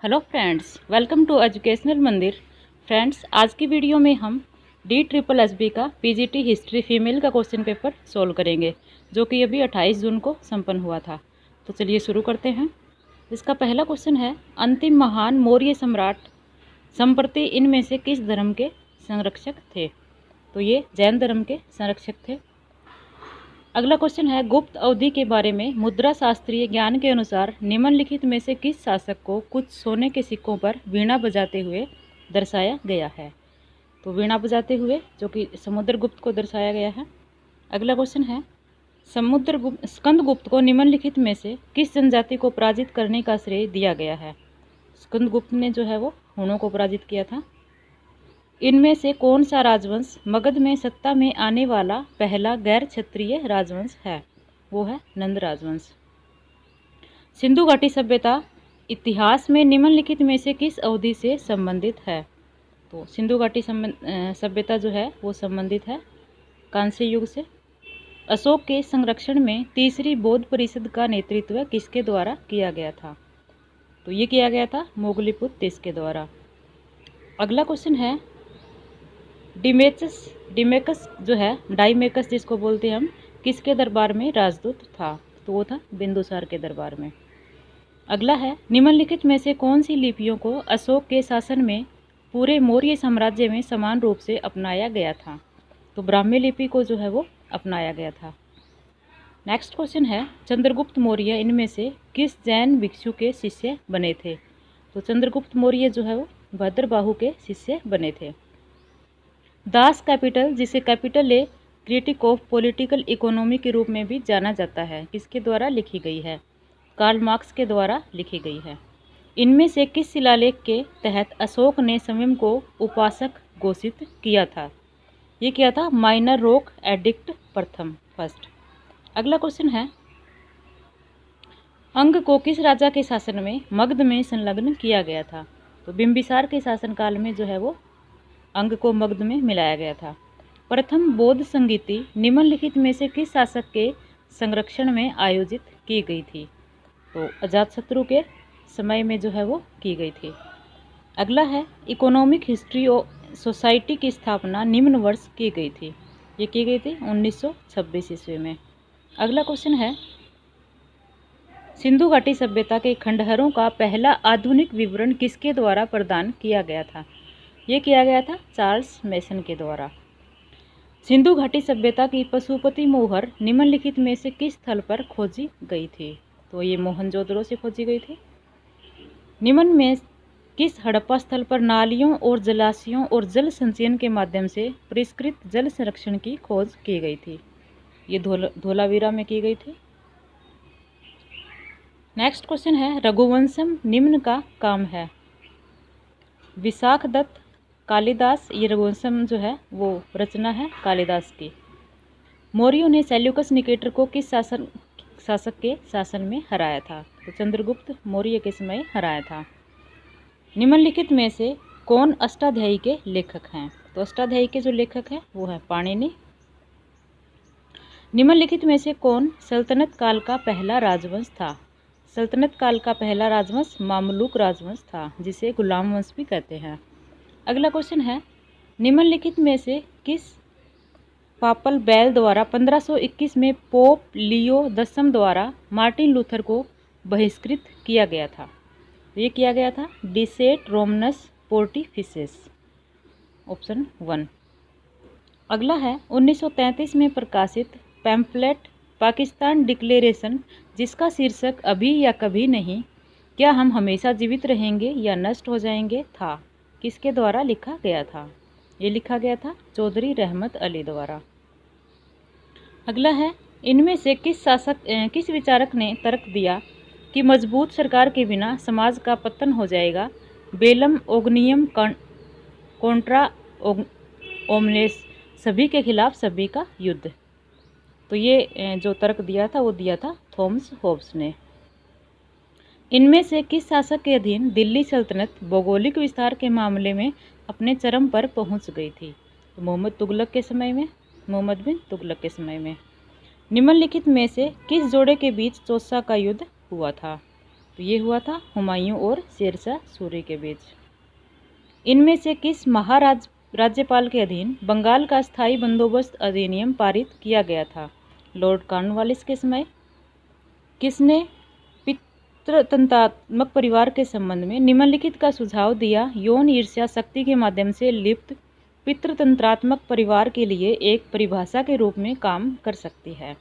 Hello friends, welcome to educational Mandir. Friends, आज की video में हम DSSB का PGT हिस्ट्री फीमेल का क्वेश्चन पेपर सोल्व करेंगे, जो कि अभी 28 जून को संपन्न हुआ था। तो चलिए शुरू करते हैं। इसका पहला क्वेश्चन है, अंतिम महान मौर्य सम्राट संप्रति इनमें से किस धर्म के संरक्षक थे? तो ये जैन धर्म के संरक्षक थे। अगला क्वेश्चन है, गुप्त अवधि के बारे में मुद्रा शास्त्रीय ज्ञान के अनुसार निम्नलिखित में से किस शासक को कुछ सोने के सिक्कों पर वीणा बजाते हुए दर्शाया गया है? तो वीणा बजाते हुए जो कि समुद्रगुप्त को दर्शाया गया है। अगला क्वेश्चन है, स्कंदगुप्त को निम्नलिखित में से किस जनजाति को पराजित करने का श्रेय दिया गया है? स्कंदगुप्त ने जो है वो हुणों को पराजित किया था। इनमें से कौन सा राजवंश मगध में सत्ता में आने वाला पहला गैर क्षत्रिय राजवंश है? वो है नंद राजवंश। सिंधु घाटी सभ्यता इतिहास में निम्नलिखित में से किस अवधि से संबंधित है? तो सिंधु घाटी सभ्यता जो है वो संबंधित है कांस्य युग से। अशोक के संरक्षण में तीसरी बौद्ध परिषद का नेतृत्व किसके द्वारा किया गया था? तो ये किया गया था मोगलीपुत्र के द्वारा। अगला क्वेश्चन है, डाइमेकस जो है, डाइमेकस जिसको बोलते हैं हम, किसके दरबार में राजदूत था? तो वो था बिंदुसार के दरबार में। अगला है, निम्नलिखित में से कौन सी लिपियों को अशोक के शासन में पूरे मौर्य साम्राज्य में समान रूप से अपनाया गया था? तो ब्राह्मी लिपि को जो है वो अपनाया गया था। नेक्स्ट क्वेश्चन है, चंद्रगुप्त मौर्य इनमें से किस जैन भिक्षु के शिष्य बने थे? तो चंद्रगुप्त मौर्य जो है वो भद्रबाहु के शिष्य बने थे। दास कैपिटल, जिसे capital A critic of political economy के रूप में भी जाना जाता है, किसके द्वारा लिखी गई है? कार्ल मार्क्स के द्वारा लिखी गई है। इनमें से किस शिलालेख के तहत अशोक ने स्वयं को उपासक घोषित किया था? ये किया था माइनर रॉक एडिक्ट प्रथम फर्स्ट। अगला क्वेश्चन है, अंग को किस राजा के शासन में मगध में संलग्न किया गया था? तो बिंबिसार के शासनकाल में जो है वो अंग को मगध में मिलाया गया था। प्रथम बौद्ध संगीति निम्नलिखित में से किस शासक के संरक्षण में आयोजित की गई थी? तो अजातशत्रु के समय में जो है वो की गई थी। अगला है, इकोनॉमिक हिस्ट्री सोसाइटी की स्थापना निम्न वर्ष की गई थी? ये की गई थी 1926 ईस्वी में। अगला क्वेश्चन है, सिंधु घाटी सभ्यता के खंडहरों का पहला आधुनिक विवरण किसके द्वारा प्रदान किया गया था? ये किया गया था चार्ल्स मेसन के द्वारा। सिंधु घाटी सभ्यता की पशुपति मोहर निम्नलिखित में से किस स्थल पर खोजी गई थी? तो ये मोहनजोदड़ो से खोजी गई थी। निम्न में किस हड़प्पा स्थल पर नालियों और जलाशयों और जल संचयन के माध्यम से परिष्कृत जल संरक्षण की खोज की गई थी? ये धोलावीरा में की गई थी। नेक्स्ट क्वेश्चन है, रघुवंशम निम्न का काम है? विशाख दत्त, कालिदास, ये रघुवंशम जो है वो रचना है कालिदास की। मौर्यों ने सेल्यूकस निकेटर को किस शासक के शासन में हराया था? तो चंद्रगुप्त मौर्य के समय हराया था। निम्नलिखित में से कौन अष्टाध्यायी के लेखक हैं? तो अष्टाध्यायी के जो लेखक हैं वो है पाणिनि। निम्नलिखित में से कौन सल्तनत काल का पहला राजवंश था? सल्तनत काल का पहला राजवंश मामलुक राजवंश था, जिसे गुलाम वंश भी कहते हैं। अगला क्वेश्चन है, निम्नलिखित में से किस पापल बेल द्वारा 1521 में पोप लियो 10 द्वारा मार्टिन लूथर को बहिष्कृत किया गया था? ये किया गया था डिसेट रोमनस पोर्टिफिसेस, ऑप्शन 1। अगला है, 1933 में प्रकाशित पैम्फलेट पाकिस्तान डिक्लेरेशन, जिसका शीर्षक अभी या कभी नहीं, क्या हम हमेशा जीवित रहेंगे या नष्ट हो जाएंगे था, किसके द्वारा लिखा गया था? ये लिखा गया था चौधरी रहमत अली द्वारा। अगला है, इनमें से किस विचारक ने तर्क दिया कि मजबूत सरकार के बिना समाज का पतन हो जाएगा? बेलम ओगनियम कॉन्ट्रा ओमनेस, सभी के खिलाफ सभी का युद्ध। तो ये जो तर्क दिया था वो दिया था थॉमस होब्स ने। इनमें से किस शासक के अधीन दिल्ली सल्तनत भौगोलिक विस्तार के मामले में अपने चरम पर पहुंच गई थी? तो मोहम्मद बिन तुगलक के समय में। निम्नलिखित में से किस जोड़े के बीच चौसा का युद्ध हुआ था? तो ये हुआ था हुमायूं और शेरशाह सूरी के बीच। इनमें से किस राज्यपाल के अधीन बंगाल का स्थायी बंदोबस्त अधिनियम पारित किया गया था? लॉर्ड कॉर्नवालिस के समय। किसने पितृतंत्रात्मक परिवार के संबंध में निम्नलिखित का सुझाव दिया? यौन ईर्ष्या शक्ति के माध्यम से लिप्त पितृतंत्रात्मक परिवार के लिए एक परिभाषा के रूप में काम कर सकती है।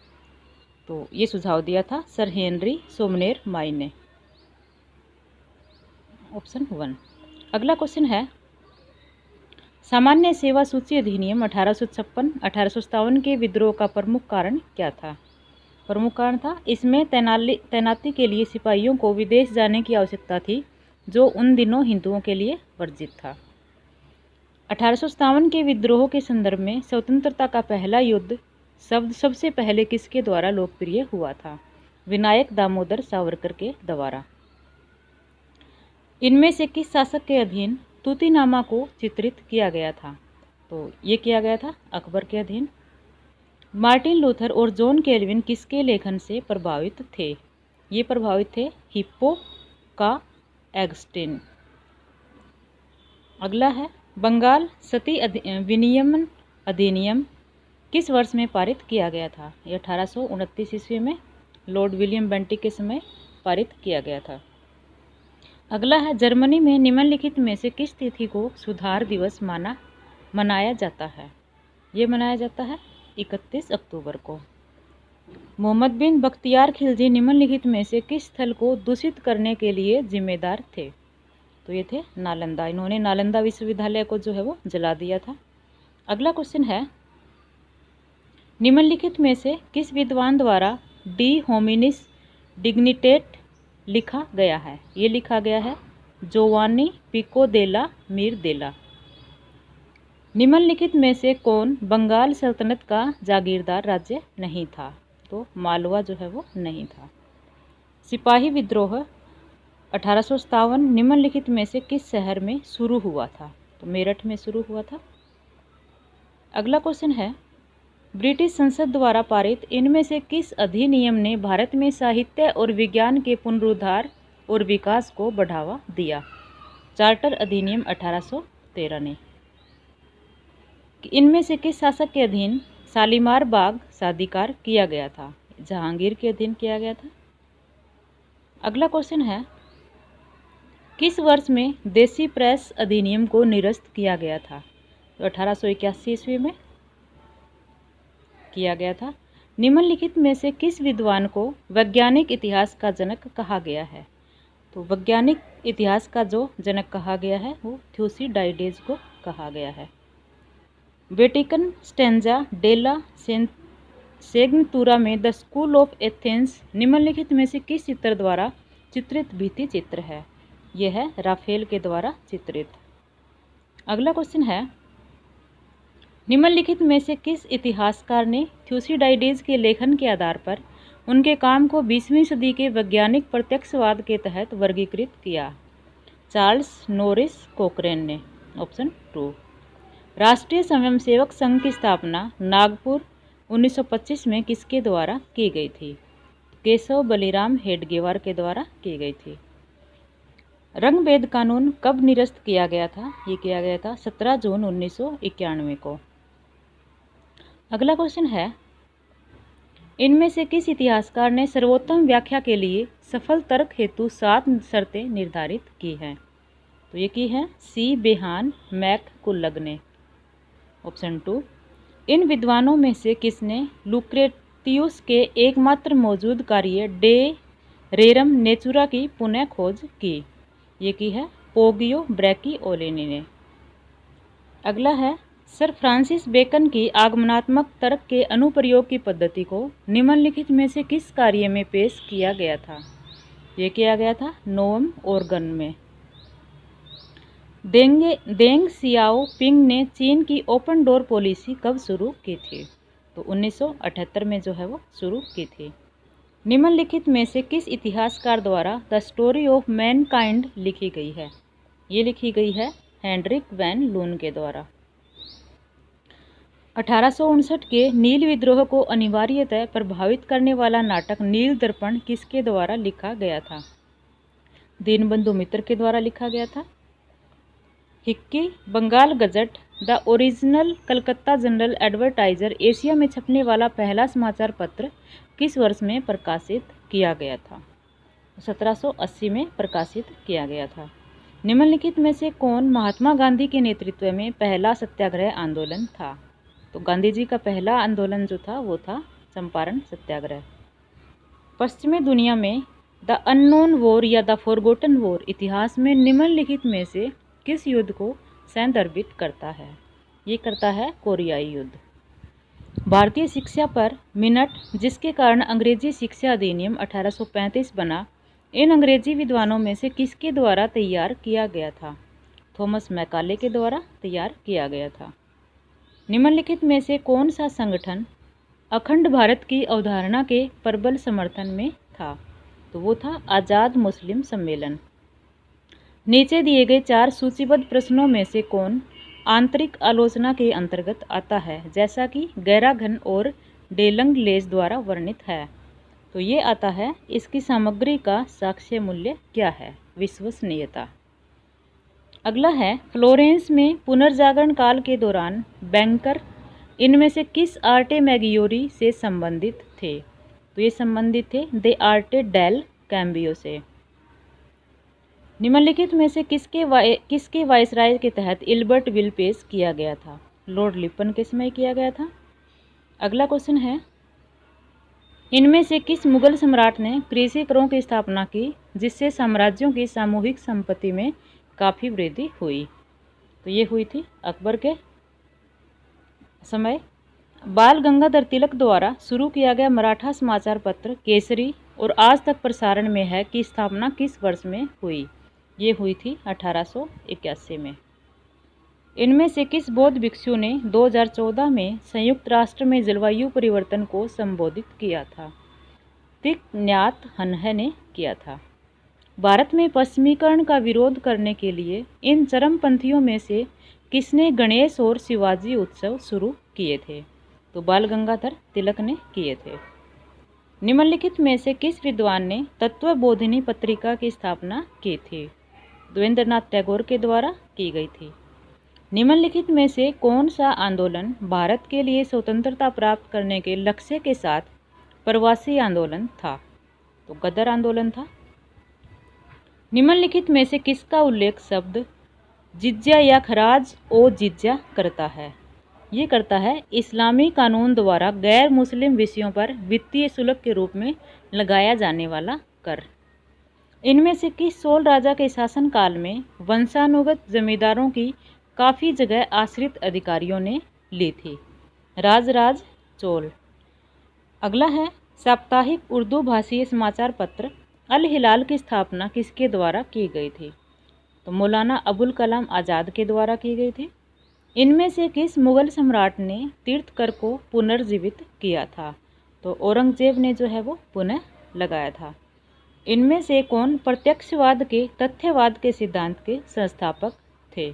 तो ये सुझाव दिया था सर हेनरी सोमनेर माई ने। ऑप्शन 1। अगला क्वेश्चन है, सामान्य सेवा सूची अधिनियम 1856-1857 के विद्रोह का प्रमुख कारण क्या था? प्रमुख कारण था इसमें तैनाती के लिए सिपाहियों को विदेश जाने की आवश्यकता थी, जो उन दिनों हिंदुओं के लिए वर्जित था। 1857 के विद्रोह के संदर्भ में स्वतंत्रता का पहला युद्ध शब्द सबसे पहले किसके द्वारा लोकप्रिय हुआ था? विनायक दामोदर सावरकर के द्वारा। इनमें से किस शासक के अधीन तूतीनामा को चित्रित किया गया था? तो ये किया गया था अकबर के अधीन। मार्टिन लूथर और जॉन कैल्विन किसके लेखन से प्रभावित थे? ये प्रभावित थे हिप्पो का एगस्टिन। अगला है, बंगाल सती विनियमन अधिनियम किस वर्ष में पारित किया गया था? ये 1829 ईस्वी में लॉर्ड विलियम बेंटिक के समय पारित किया गया था। अगला है, जर्मनी में निम्नलिखित में से किस तिथि को सुधार दिवस मनाया जाता है? ये मनाया जाता है 31 अक्टूबर को। मोहम्मद बिन बख्तियार खिलजी निम्नलिखित में से किस स्थल को दूषित करने के लिए जिम्मेदार थे? तो ये थे नालंदा। इन्होंने नालंदा विश्वविद्यालय को जो है वो जला दिया था। अगला क्वेश्चन है, निम्नलिखित में से किस विद्वान द्वारा डी होमिनिस डिग्निटेट लिखा गया है? ये लिखा गया है जोवानी पिको देला मिरदेला। निम्नलिखित में से कौन बंगाल सल्तनत का जागीरदार राज्य नहीं था? तो मालवा जो है वो नहीं था। सिपाही विद्रोह 1857 निम्नलिखित में से किस शहर में शुरू हुआ था? तो मेरठ में शुरू हुआ था। अगला क्वेश्चन है, ब्रिटिश संसद द्वारा पारित इनमें से किस अधिनियम ने भारत में साहित्य और विज्ञान के पुनरुद्धार और विकास को बढ़ावा दिया? चार्टर अधिनियम 1813 ने। इनमें से किस शासक के अधीन शालीमार बाग शादीकार किया गया था? जहांगीर के अधीन किया गया था। अगला क्वेश्चन है, किस वर्ष में देसी प्रेस अधिनियम को निरस्त किया गया था? तो 1881 ईस्वी में किया गया था। निम्नलिखित में से किस विद्वान को वैज्ञानिक इतिहास का जनक कहा गया है? तो वैज्ञानिक इतिहास का जो जनक कहा गया है वो थ्यूसिडाइडेज को कहा गया है। वेटिकन स्टेंजा डेला सेग्नतुरा में द स्कूल ऑफ एथेंस निम्नलिखित में से किस चित्र द्वारा चित्रित भित्ति चित्र है? यह है राफेल के द्वारा चित्रित। अगला क्वेश्चन है, निम्नलिखित में से किस इतिहासकार ने थ्यूसिडाइडेज के लेखन के आधार पर उनके काम को 20वीं सदी के वैज्ञानिक प्रत्यक्षवाद के तहत वर्गीकृत किया? चार्ल्स नॉरिस कोकरेन ने। ऑप्शन 2। राष्ट्रीय स्वयंसेवक संघ की स्थापना नागपुर 1925 में किसके द्वारा की गई थी? केशव बलिराम हेडगेवार के द्वारा की गई थी। रंगभेद कानून कब निरस्त किया गया था? ये किया गया था 17 जून 1991 को। अगला क्वेश्चन है, इनमें से किस इतिहासकार ने सर्वोत्तम व्याख्या के लिए सफल तर्क हेतु 7 शर्तें निर्धारित की हैं? तो ये की है सी बेहान मैककुलग ने। ऑप्शन 2। इन विद्वानों में से किसने लुक्रेटियस के एकमात्र मौजूद कार्य डे रेरम नेचुरा की पुनः खोज की? ये की है पोगियो ब्रैकिओलिनी ने। अगला है, सर फ्रांसिस बेकन की आगमनात्मक तर्क के अनुप्रयोग की पद्धति को निम्नलिखित में से किस कार्य में पेश किया गया था? ये किया गया था नोम ऑर्गन में। देंग सियाओ पिंग ने चीन की ओपन डोर पॉलिसी कब शुरू की थी? तो 1978 में जो है वो शुरू की थी। निम्नलिखित में से किस इतिहासकार द्वारा द स्टोरी ऑफ मैनकाइंड लिखी गई है? ये लिखी गई है हेनरिक वैन लून के द्वारा। 1859 के नील विद्रोह को अनिवार्यतः प्रभावित करने वाला नाटक नील दर्पण किसके द्वारा लिखा गया था? दीनबंधु मित्र के द्वारा लिखा गया था। Hicky Bengal Gazette the original Calcutta General Advertiser Asia में छपने वाला पहला समाचार पत्र किस वर्ष में प्रकाशित किया गया था? 1780 में प्रकाशित किया गया था। निम्नलिखित में से कौन महात्मा गांधी के नेतृत्व में पहला सत्याग्रह आंदोलन था? तो गांधी जी का पहला आंदोलन जो था वो था चंपारण सत्याग्रह। पश्चिमी दुनिया में द अननोन वॉर या द फॉरगॉटन वॉर इतिहास में निम्नलिखित में से किस युद्ध को संदर्भित करता है? ये करता है कोरियाई युद्ध। भारतीय शिक्षा पर मिनट, जिसके कारण अंग्रेजी शिक्षा अधिनियम 1835 बना, इन अंग्रेजी विद्वानों में से किसके द्वारा तैयार किया गया था? थॉमस मैकाले के द्वारा तैयार किया गया था। निम्नलिखित में से कौन सा संगठन अखंड भारत की अवधारणा के प्रबल समर्थन में था? तो वो था आज़ाद मुस्लिम सम्मेलन। नीचे दिए गए 4 सूचीबद्ध प्रश्नों में से कौन आंतरिक आलोचना के अंतर्गत आता है, जैसा कि गैराघन और डेलंगलेज द्वारा वर्णित है? तो ये आता है इसकी सामग्री का साक्ष्य मूल्य क्या है? विश्वसनीयता। अगला है फ्लोरेंस में पुनर्जागरण काल के दौरान बैंकर इनमें से किस आर्टे मैगियोरी से संबंधित थे? तो ये संबंधित थे दे आर्टे डेल कैम्बियो से। निम्नलिखित में से किसके वायसराय के तहत इल्बर्ट विल पेश किया गया था? लॉर्ड लिपन के समय किया गया था। अगला क्वेश्चन है इनमें से किस मुगल सम्राट ने कृषि करों की स्थापना की जिससे साम्राज्यों की सामूहिक संपत्ति में काफ़ी वृद्धि हुई? तो ये हुई थी अकबर के समय। बाल गंगाधर तिलक द्वारा शुरू किया गया मराठा समाचार पत्र केसरी और आज तक प्रसारण में है की स्थापना किस वर्ष में हुई? ये हुई थी 1881 में। इनमें से किस बौद्ध भिक्षु ने 2014 में संयुक्त राष्ट्र में जलवायु परिवर्तन को संबोधित किया था? तिक न्यात हन्ह ने किया था। भारत में पश्चिमीकरण का विरोध करने के लिए इन चरमपंथियों में से किसने गणेश और शिवाजी उत्सव शुरू किए थे? तो बाल गंगाधर तिलक ने किए थे। निम्नलिखित में से किस विद्वान ने तत्वबोधिनी पत्रिका की स्थापना की थी? देवेंद्रनाथ टैगोर के द्वारा की गई थी। निम्नलिखित में से कौन सा आंदोलन भारत के लिए स्वतंत्रता प्राप्त करने के लक्ष्य के साथ प्रवासी आंदोलन था? तो गदर आंदोलन था। निम्नलिखित में से किसका उल्लेख शब्द जिज्या या खराज ओ जिज्या करता है? ये करता है इस्लामी कानून द्वारा गैर मुस्लिम विषयों पर वित्तीय शुल्क के रूप में लगाया जाने वाला कर। इनमें से किस चोल राजा के शासनकाल में वंशानुगत जमींदारों की काफ़ी जगह आश्रित अधिकारियों ने ली थी? राजराज चोल। अगला है साप्ताहिक उर्दू भाषीय समाचार पत्र अल हिलाल की स्थापना किसके द्वारा की गई थी? तो मौलाना अबुल कलाम आज़ाद के द्वारा की गई थी। इनमें से किस मुगल सम्राट ने तीर्थकर को पुनर्जीवित किया था? तो औरंगजेब ने जो है वो पुनः लगाया था। इनमें से कौन प्रत्यक्षवाद के तथ्यवाद के सिद्धांत के संस्थापक थे?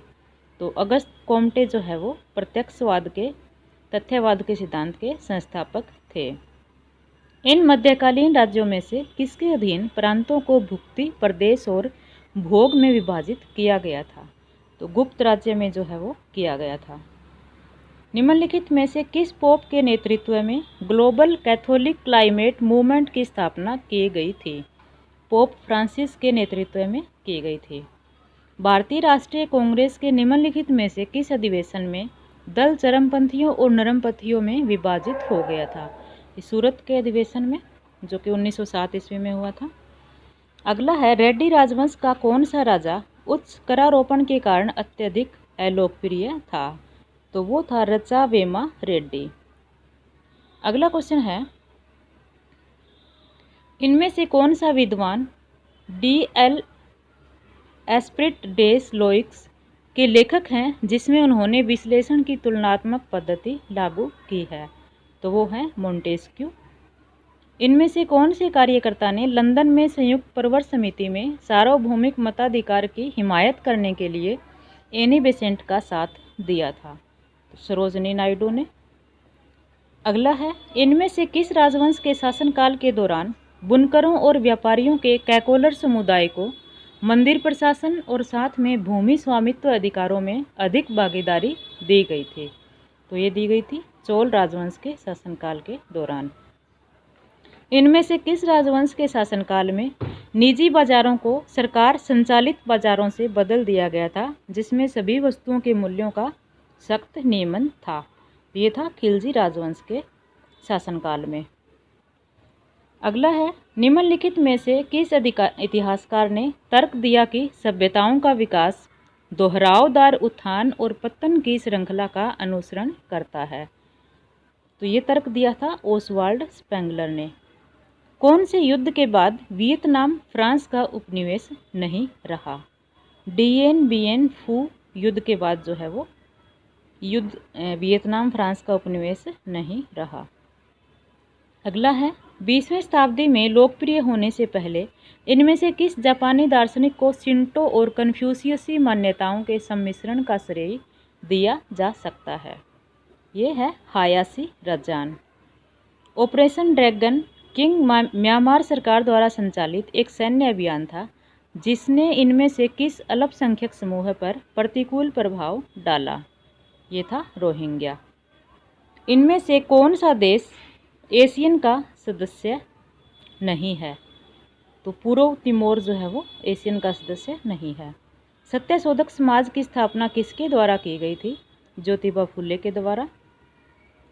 तो अगस्त कोम्टे जो है वो प्रत्यक्षवाद के तथ्यवाद के सिद्धांत के संस्थापक थे। इन मध्यकालीन राज्यों में से किसके अधीन प्रांतों को भुक्ति, प्रदेश और भोग में विभाजित किया गया था? तो गुप्त राज्य में जो है वो किया गया था। निम्नलिखित में से किस पोप के नेतृत्व में ग्लोबल कैथोलिक क्लाइमेट मूवमेंट की स्थापना की गई थी? पोप फ्रांसिस के नेतृत्व में की गई थी। भारतीय राष्ट्रीय कांग्रेस के निम्नलिखित में से किस अधिवेशन में दल चरमपंथियों और नरमपंथियों में विभाजित हो गया था? इस सूरत के अधिवेशन में जो कि 1907 ईस्वी में हुआ था। अगला है रेड्डी राजवंश का कौन सा राजा उच्च करारोपण के कारण अत्यधिक अलोकप्रिय था? तो वो था रचावेमा रेड्डी। अगला क्वेश्चन है इनमें से कौन सा विद्वान डी.एल. एस्प्रिट डेस लोइक्स के लेखक हैं जिसमें उन्होंने विश्लेषण की तुलनात्मक पद्धति लागू की है? तो वो हैं मोंटेस्क्यू। इनमें से कौन से कार्यकर्ता ने लंदन में संयुक्त प्रवर समिति में सार्वभौमिक मताधिकार की हिमायत करने के लिए एनी बेसेंट का साथ दिया था? तो सरोजनी नायडू ने। अगला है इनमें से किस राजवंश के शासनकाल के दौरान बुनकरों और व्यापारियों के कैकोलर समुदाय को मंदिर प्रशासन और साथ में भूमि स्वामित्व अधिकारों में अधिक भागीदारी दी गई थी। तो ये दी गई थी चोल राजवंश के शासनकाल के दौरान। इनमें से किस राजवंश के शासनकाल में निजी बाजारों को सरकार संचालित बाजारों से बदल दिया गया था, जिसमें सभी वस्तुओं के मूल्यों का सख्त नियमन था? ये था खिलजी राजवंश के शासनकाल में। अगला है, निम्नलिखित में से किस इतिहासकार ने तर्क दिया कि सभ्यताओं का विकास दोहरावदार उत्थान और पतन की श्रृंखला का अनुसरण करता है? तो ये तर्क दिया था ओसवाल्ड स्पेंगलर ने। कौन से युद्ध के बाद वियतनाम फ्रांस का उपनिवेश नहीं रहा? डीएन बियन फू युद्ध के बाद जो है वो वियतनाम फ्रांस का उपनिवेश नहीं रहा। अगला है, 20वीं शताब्दी में लोकप्रिय होने से पहले इनमें से किस जापानी दार्शनिक को शिंटो और कन्फ्यूशियसी मान्यताओं के सम्मिश्रण का श्रेय दिया जा सकता है? ये है हायाशी राजान। ऑपरेशन ड्रैगन किंग म्यांमार सरकार द्वारा संचालित एक सैन्य अभियान था जिसने इनमें से किस अल्पसंख्यक समूह पर प्रतिकूल प्रभाव डाला? ये था रोहिंग्या। इनमें से कौन सा देश एशियन का सदस्य नहीं है? तो पूर्व तिमोर जो है वो एशियन का सदस्य नहीं है। सत्यशोधक समाज की स्थापना किसके द्वारा की गई थी? ज्योतिबा फुले के द्वारा।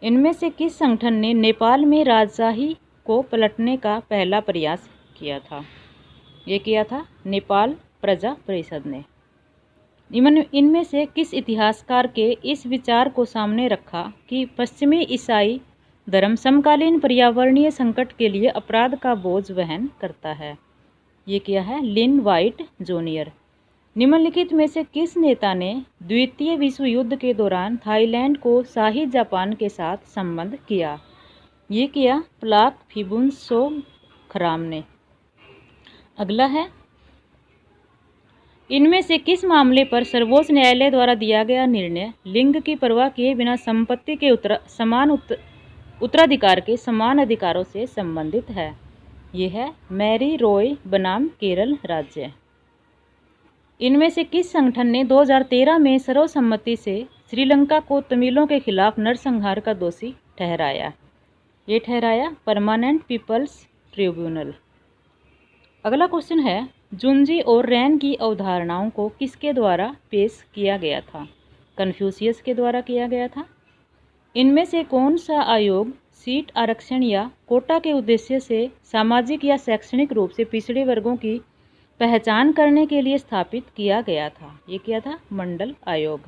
इनमें से किस संगठन ने नेपाल में राजशाही को पलटने का पहला प्रयास किया था? ये किया था नेपाल प्रजा परिषद ने। इनमें से किस इतिहासकार के इस विचार को सामने रखा कि पश्चिमी ईसाई धर्म समकालीन पर्यावरणीय संकट के लिए अपराध का बोझ वहन करता है? ये किया है लिन वाइट जूनियर। निम्नलिखित में से किस नेता ने द्वितीय विश्व युद्ध के दौरान थाईलैंड को शाही जापान के साथ संबंध किया? ये किया प्लाक फिबुन्सोखराम ने। अगला है, इनमें से किस मामले पर सर्वोच्च न्यायालय द्वारा दिया गया निर्णय लिंग की परवाह किए बिना संपत्ति के समान उत्तराधिकार के समान अधिकारों से संबंधित है? ये है मैरी रॉय बनाम केरल राज्य। इनमें से किस संगठन ने 2013 में सर्वसम्मति से श्रीलंका को तमिलों के खिलाफ नरसंहार का दोषी ठहराया? ये ठहराया परमानेंट पीपल्स ट्रिब्यूनल। अगला क्वेश्चन है, जुंजी और रैन की अवधारणाओं को किसके द्वारा पेश किया गया था? कन्फ्यूशियस के द्वारा किया गया था। इनमें से कौन सा आयोग सीट आरक्षण या कोटा के उद्देश्य से सामाजिक या शैक्षणिक रूप से पिछड़े वर्गों की पहचान करने के लिए स्थापित किया गया था? ये किया था मंडल आयोग।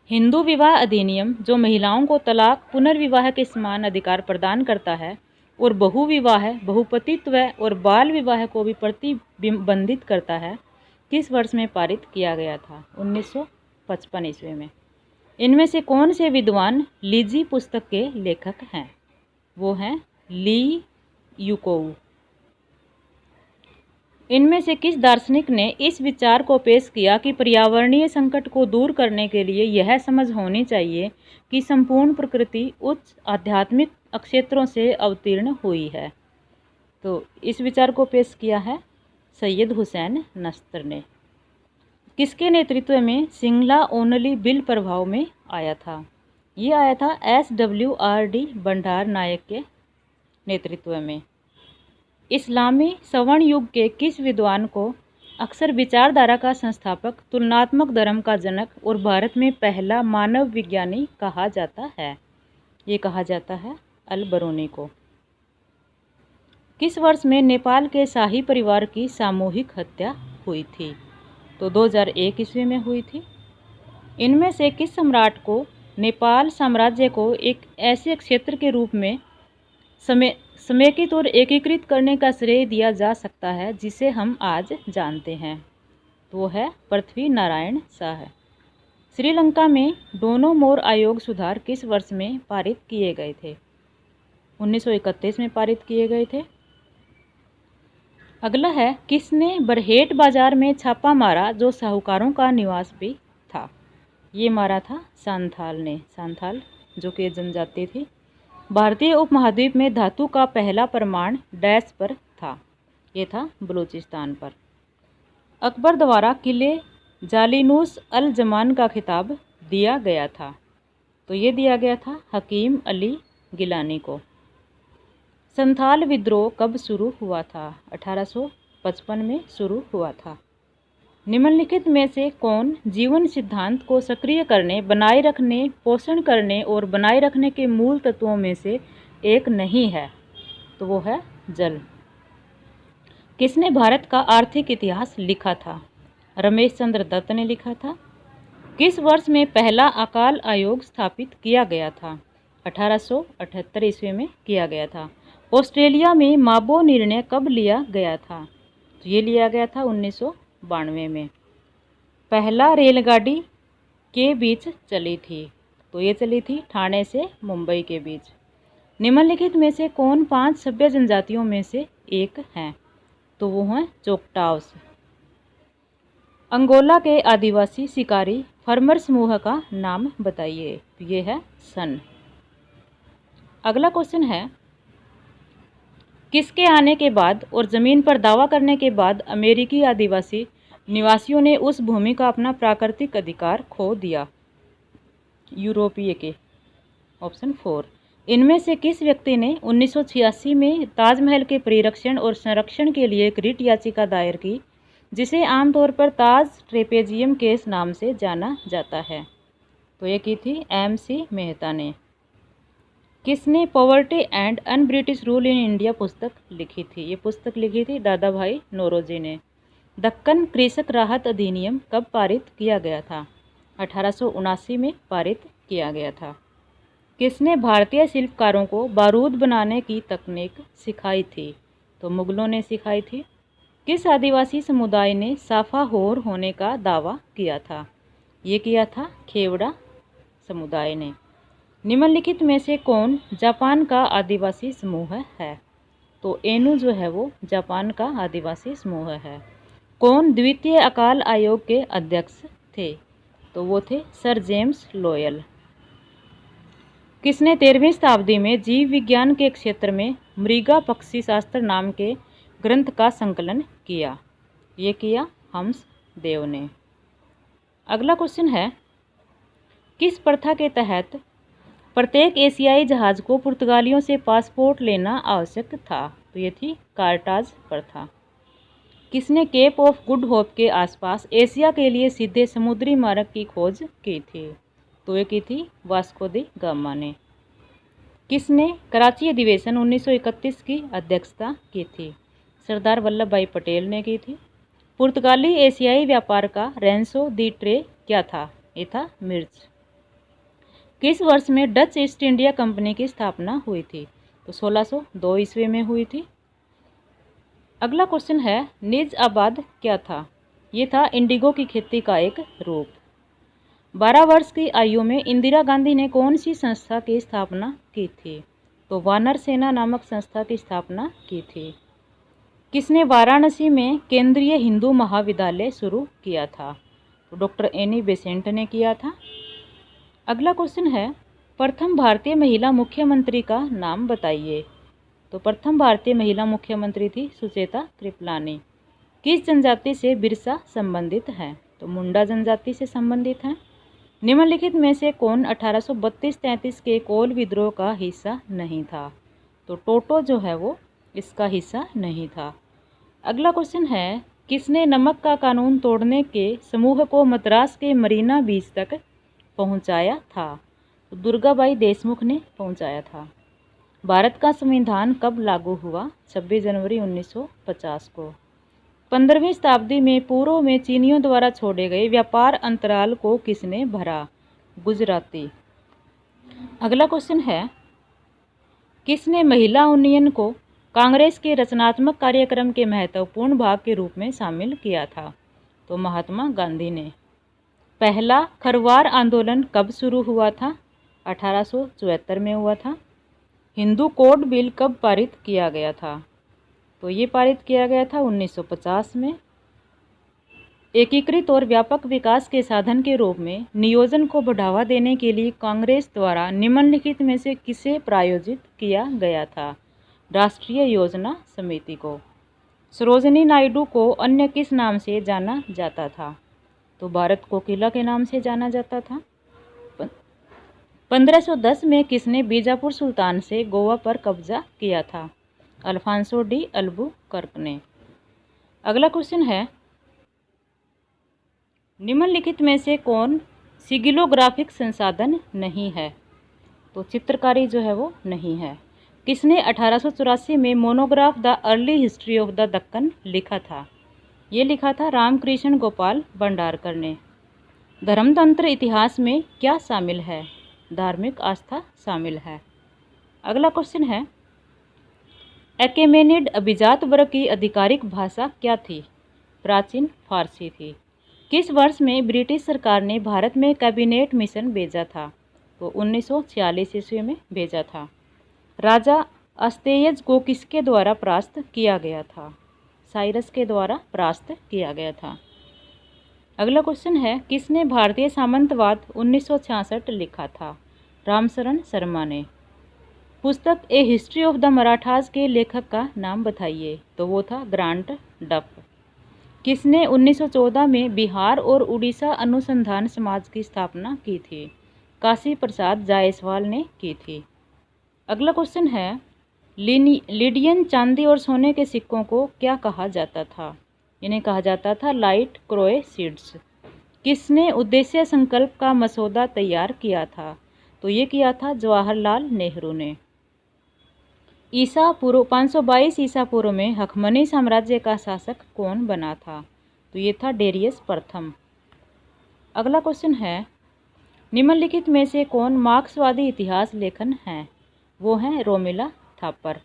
हिंदू विवाह अधिनियम जो महिलाओं को तलाक पुनर्विवाह के समान अधिकार प्रदान करता है और बहुविवाह बहुपतित्व और बाल विवाह को भी प्रतिबंधित करता है, किस वर्ष में पारित किया गया था? 1955 ईस्वी में। इनमें से कौन से विद्वान लीजी पुस्तक के लेखक हैं? वो हैं ली युकोव। इनमें से किस दार्शनिक ने इस विचार को पेश किया कि पर्यावरणीय संकट को दूर करने के लिए यह समझ होनी चाहिए कि संपूर्ण प्रकृति उच्च आध्यात्मिक क्षेत्रों से अवतीर्ण हुई है? तो इस विचार को पेश किया है सैयद हुसैन नस्तर ने। किसके नेतृत्व में सिंगला ओनली बिल प्रभाव में आया था? ये आया था SWRD भंडार नायक के नेतृत्व में। इस्लामी सवर्ण युग के किस विद्वान को अक्सर विचारधारा का संस्थापक, तुलनात्मक धर्म का जनक और भारत में पहला मानव विज्ञानी कहा जाता है? ये कहा जाता है अल बरूनी को। किस वर्ष में नेपाल के शाही परिवार की सामूहिक हत्या हुई थी? तो 2001 ईस्वी में हुई थी। इनमें से किस सम्राट को नेपाल साम्राज्य को एक ऐसे क्षेत्र के रूप में समेकित और एकीकृत करने का श्रेय दिया जा सकता है जिसे हम आज जानते हैं? तो वो है पृथ्वी नारायण शाह। श्रीलंका में दोनों मोर आयोग सुधार किस वर्ष में पारित किए गए थे? 1931 में पारित किए गए थे। अगला है, किसने बरहेट बाजार में छापा मारा जो साहूकारों का निवास भी था? ये मारा था सांथाल ने। सांथाल जो कि जनजाति थी। भारतीय उपमहाद्वीप में धातु का पहला प्रमाण डैश पर था? ये था बलूचिस्तान पर। अकबर द्वारा किले जालिनूस अल जमान का खिताब दिया गया था? तो ये दिया गया था हकीम अली गिलानी को। संथाल विद्रोह कब शुरू हुआ था? 1855 में शुरू हुआ था। निम्नलिखित में से कौन जीवन सिद्धांत को सक्रिय करने, बनाए रखने, पोषण करने और बनाए रखने के मूल तत्वों में से एक नहीं है? तो वो है जल। किसने भारत का आर्थिक इतिहास लिखा था? रमेश चंद्र दत्त ने लिखा था। किस वर्ष में पहला अकाल आयोग स्थापित किया गया था? 1878 ईस्वी में किया गया था। ऑस्ट्रेलिया में माबो निर्णय कब लिया गया था? तो ये लिया गया था 1992 में। पहला रेलगाड़ी के बीच चली थी? तो ये चली थी ठाणे से मुंबई के बीच। निम्नलिखित में से कौन 5 सभ्य जनजातियों में से एक हैं? तो वो हैं चोकटाव्स। अंगोला के आदिवासी शिकारी फार्मर समूह का नाम बताइए। तो ये है सन। अगला क्वेश्चन है, किसके आने के बाद और ज़मीन पर दावा करने के बाद अमेरिकी आदिवासी निवासियों ने उस भूमि का अपना प्राकृतिक अधिकार खो दिया? यूरोपीय के। ऑप्शन 4। इनमें से किस व्यक्ति ने 1986 में ताजमहल के परिरक्षण और संरक्षण के लिए एक रिट याचिका दायर की, जिसे आमतौर पर ताज ट्रेपेजियम केस नाम से जाना जाता है? तो ये की थी MC मेहता ने। किसने poverty and un British rule in India पुस्तक लिखी थी? ये पुस्तक लिखी थी दादा भाई नौरोजी ने। दक्कन कृषक राहत अधिनियम कब पारित किया गया था? 1879 में पारित किया गया था। किसने भारतीय शिल्पकारों को बारूद बनाने की तकनीक सिखाई थी? तो मुगलों ने सिखाई थी। किस आदिवासी समुदाय ने साफाहोर होने का दावा किया था? ये किया था खेवड़ा समुदाय ने। निम्नलिखित में से कौन जापान का आदिवासी समूह है? तो एनु जो है वो जापान का आदिवासी समूह है। कौन द्वितीय अकाल आयोग के अध्यक्ष थे? तो वो थे सर जेम्स लोयल। किसने 13वीं शताब्दी में जीव विज्ञान के क्षेत्र में मृगा पक्षी शास्त्र नाम के ग्रंथ का संकलन किया? ये किया हम्स देव ने। अगला क्वेश्चन है, किस प्रथा के तहत प्रत्येक एशियाई जहाज को पुर्तगालियों से पासपोर्ट लेना आवश्यक था? तो ये थी कार्टाज प्रथा। किसने केप ऑफ गुड होप के आसपास एशिया के लिए सीधे समुद्री मार्ग की खोज की थी? तो ये की थी वास्को दी गामा ने। किसने कराची अधिवेशन 1931 की अध्यक्षता की थी? सरदार वल्लभ भाई पटेल ने की थी। पुर्तगाली एशियाई व्यापार का रेंसो दी ट्रे क्या था? ये था मिर्च। किस वर्ष में डच ईस्ट इंडिया कंपनी की स्थापना हुई थी? तो 1602 ईस्वी में हुई थी। अगला क्वेश्चन है, निज आबाद क्या था? ये था इंडिगो की खेती का एक रूप। 12 वर्ष की आयु में इंदिरा गांधी ने कौन सी संस्था की स्थापना की थी? तो वानर सेना नामक संस्था की स्थापना की थी। किसने वाराणसी में केंद्रीय हिंदू महाविद्यालय शुरू किया था? तो डॉक्टर एनी बेसेंट ने किया था। अगला क्वेश्चन है, प्रथम भारतीय महिला मुख्यमंत्री का नाम बताइए। तो प्रथम भारतीय महिला मुख्यमंत्री थी सुचेता कृपलानी। किस जनजाति से बिरसा संबंधित हैं? तो मुंडा जनजाति से संबंधित हैं। निम्नलिखित में से कौन 1832-33 के कोल विद्रोह का हिस्सा नहीं था? तो टोटो जो है वो इसका हिस्सा नहीं था। अगला क्वेश्चन है, किसने नमक का कानून तोड़ने के समूह को मद्रास के मरीना बीच तक पहुंचाया था? तो दुर्गाबाई देशमुख ने पहुंचाया था। भारत का संविधान कब लागू हुआ? 26 जनवरी 1950 को। 15वीं शताब्दी में पूर्व में चीनियों द्वारा छोड़े गए व्यापार अंतराल को किसने भरा? गुजराती। अगला क्वेश्चन है, किसने महिला यूनियन को कांग्रेस के रचनात्मक कार्यक्रम के महत्वपूर्ण भाग के रूप में शामिल किया था? तो महात्मा गांधी ने। पहला खरवार आंदोलन कब शुरू हुआ था? 1874 में हुआ था। हिंदू कोड बिल कब पारित किया गया था? तो ये पारित किया गया था 1950 में। एकीकृत और व्यापक विकास के साधन के रूप में नियोजन को बढ़ावा देने के लिए कांग्रेस द्वारा निम्नलिखित में से किसे प्रायोजित किया गया था? राष्ट्रीय योजना समिति को। सरोजिनी नायडू को अन्य किस नाम से जाना जाता था? तो भारत कोकिला के नाम से जाना जाता था। 1510 में किसने बीजापुर सुल्तान से गोवा पर कब्जा किया था? अल्फांसो डी अल्बुकर्क ने। अगला क्वेश्चन है, निम्नलिखित में से कौन सिगिलोग्राफिक संसाधन नहीं है? तो चित्रकारी जो है वो नहीं है। किसने 1884 में monograph the early history of the Deccan लिखा था? ये लिखा था रामकृष्ण गोपाल भंडारकर ने। धर्मतंत्र इतिहास में क्या शामिल है? धार्मिक आस्था शामिल है। अगला क्वेश्चन है, एकेमेनिड अभिजात वर्ग की आधिकारिक भाषा क्या थी? प्राचीन फारसी थी। किस वर्ष में ब्रिटिश सरकार ने भारत में कैबिनेट मिशन भेजा था? तो 1946 ईस्वी में भेजा था। राजा अस्तेयज को किसके द्वारा परास्त किया गया था? साइरस के द्वारा परास्त किया गया था। अगला क्वेश्चन है, किसने भारतीय सामंतवाद 1966 लिखा था? रामशरण शर्मा ने। पुस्तक ए हिस्ट्री ऑफ द मराठास के लेखक का नाम बताइए। तो वो था ग्रांट डफ। किसने 1914 में बिहार और उड़ीसा अनुसंधान समाज की स्थापना की थी? काशी प्रसाद जायसवाल ने की थी। अगला क्वेश्चन है, लिडियन चांदी और सोने के सिक्कों को क्या कहा जाता था? इन्हें कहा जाता था लाइट क्रोएसिड्स। किसने उद्देश्य संकल्प का मसौदा तैयार किया था? तो ये किया था जवाहरलाल नेहरू ने। ईसा पूर्व 522 ईसा पूर्व में हखमनी साम्राज्य का शासक कौन बना था? तो ये था डेरियस प्रथम। अगला क्वेश्चन है, निम्नलिखित में से कौन मार्क्सवादी इतिहास लेखन है? वो हैं रोमिला थापर।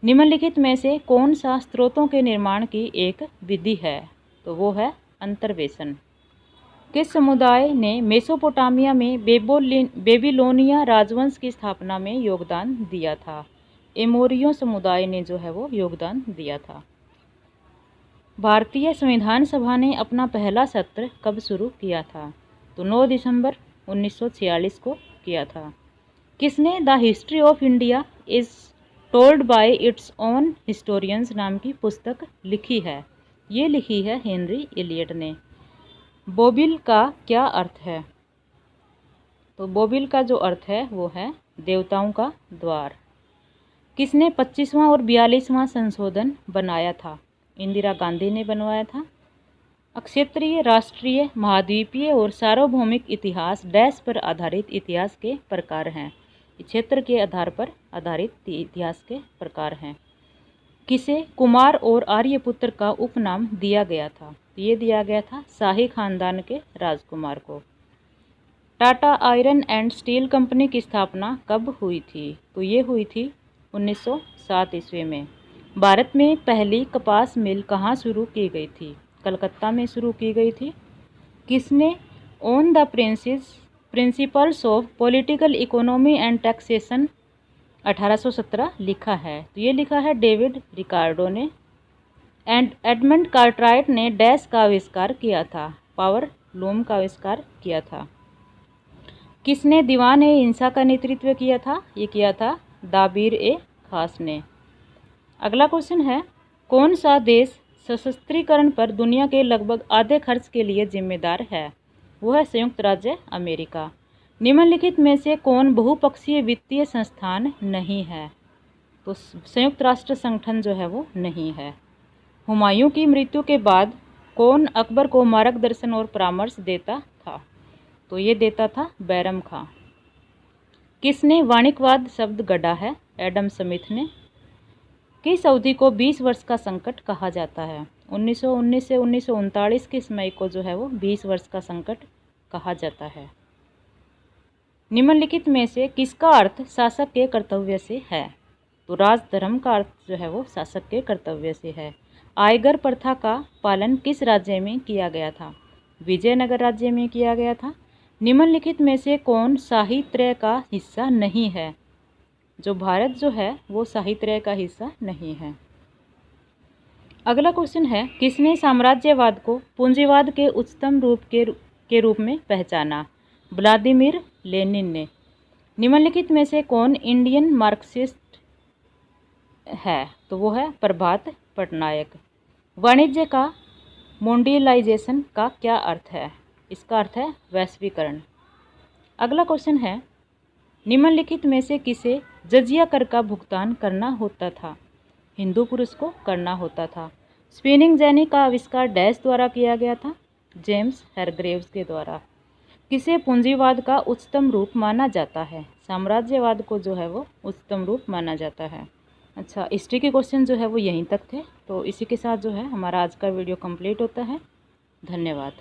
निम्नलिखित में से कौन सा स्रोतों के निर्माण की एक विधि है? तो वो है अंतर्वेशन। किस समुदाय ने मेसोपोटामिया में बेबीलोनिया राजवंश की स्थापना में योगदान दिया था? एमोरियो समुदाय ने जो है वो योगदान दिया था। भारतीय संविधान सभा ने अपना पहला सत्र कब शुरू किया था? तो 9 दिसंबर 1946 को किया था। किसने the history of India is told by its own historians नाम की पुस्तक लिखी है? ये लिखी है हेनरी एलियट ने। बोबिल का क्या अर्थ है? तो बोबिल का जो अर्थ है वो है देवताओं का द्वार। किसने 25वां और 42वां संशोधन बनाया था? इंदिरा गांधी ने बनवाया था। अक्षेत्रीय, राष्ट्रीय, महाद्वीपीय और सार्वभौमिक इतिहास डैश पर आधारित इतिहास के प्रकार हैं। क्षेत्र के आधार पर आधारित इतिहास के प्रकार हैं। किसे कुमार और आर्यपुत्र का उपनाम दिया गया था? ये दिया गया था शाही खानदान के राजकुमार को। Tata iron and steel company की स्थापना कब हुई थी? तो ये हुई थी 1907 ईस्वी में। भारत में पहली कपास मिल कहाँ शुरू की गई थी? कलकत्ता में शुरू की गई थी। किसने on the principles of political economy and taxation 1817 लिखा है? तो ये लिखा है डेविड रिकार्डो ने। एंड एडमंड कार्टराइट ने डैश का आविष्कार किया था? पावर लूम का आविष्कार किया था। किसने दीवान ए हिंसा का नेतृत्व किया था? ये किया था दाबीर ए खास ने। अगला क्वेश्चन है, कौन सा देश सशस्त्रीकरण पर दुनिया के लगभग आधे खर्च के लिए जिम्मेदार है? वो है संयुक्त राज्य अमेरिका। निम्नलिखित में से कौन बहुपक्षीय वित्तीय संस्थान नहीं है? तो संयुक्त राष्ट्र संगठन जो है वो नहीं है। हुमायूं की मृत्यु के बाद कौन अकबर को मार्गदर्शन और परामर्श देता था? तो ये देता था बैरम खां। किसने वाणिज्यवाद शब्द गढ़ा है? एडम स्मिथ ने। किस अवधि को 20 वर्ष का संकट कहा जाता है? 1919 से 1939 के समय को जो है वो 20 वर्ष का संकट कहा जाता है। निम्नलिखित में से किसका अर्थ शासक के कर्तव्य से है? तो राजधर्म का अर्थ जो है वो शासक के कर्तव्य से है। आयगर प्रथा का पालन किस राज्य में किया गया था? विजयनगर राज्य में किया गया था। निम्नलिखित में से कौन शाही त्रय का हिस्सा नहीं है? जो भारत जो है वो शाही त्रय का हिस्सा नहीं है। अगला क्वेश्चन है, किसने साम्राज्यवाद को पूंजीवाद के उच्चतम रूप के रूप में पहचाना? व्लादिमीर लेनिन ने। निम्नलिखित में से कौन इंडियन मार्क्सिस्ट है, तो वो है प्रभात पटनायक। वाणिज्य का मोंडियलाइजेशन का क्या अर्थ है? इसका अर्थ है वैश्वीकरण। अगला क्वेश्चन है, निम्नलिखित में से किसे जजिया कर का भुगतान करना होता था? हिंदू पुरुष को करना होता था। स्पिनिंग जेनी का आविष्कार डैश द्वारा किया गया था? जेम्स हैरग्रेव्स के द्वारा। किसे पूंजीवाद का उच्चतम रूप माना जाता है? साम्राज्यवाद को जो है वो उच्चतम रूप माना जाता है। अच्छा, हिस्ट्री के क्वेश्चन जो है वो यहीं तक थे। तो इसी के साथ जो है हमारा आज का वीडियो कंप्लीट होता है। धन्यवाद।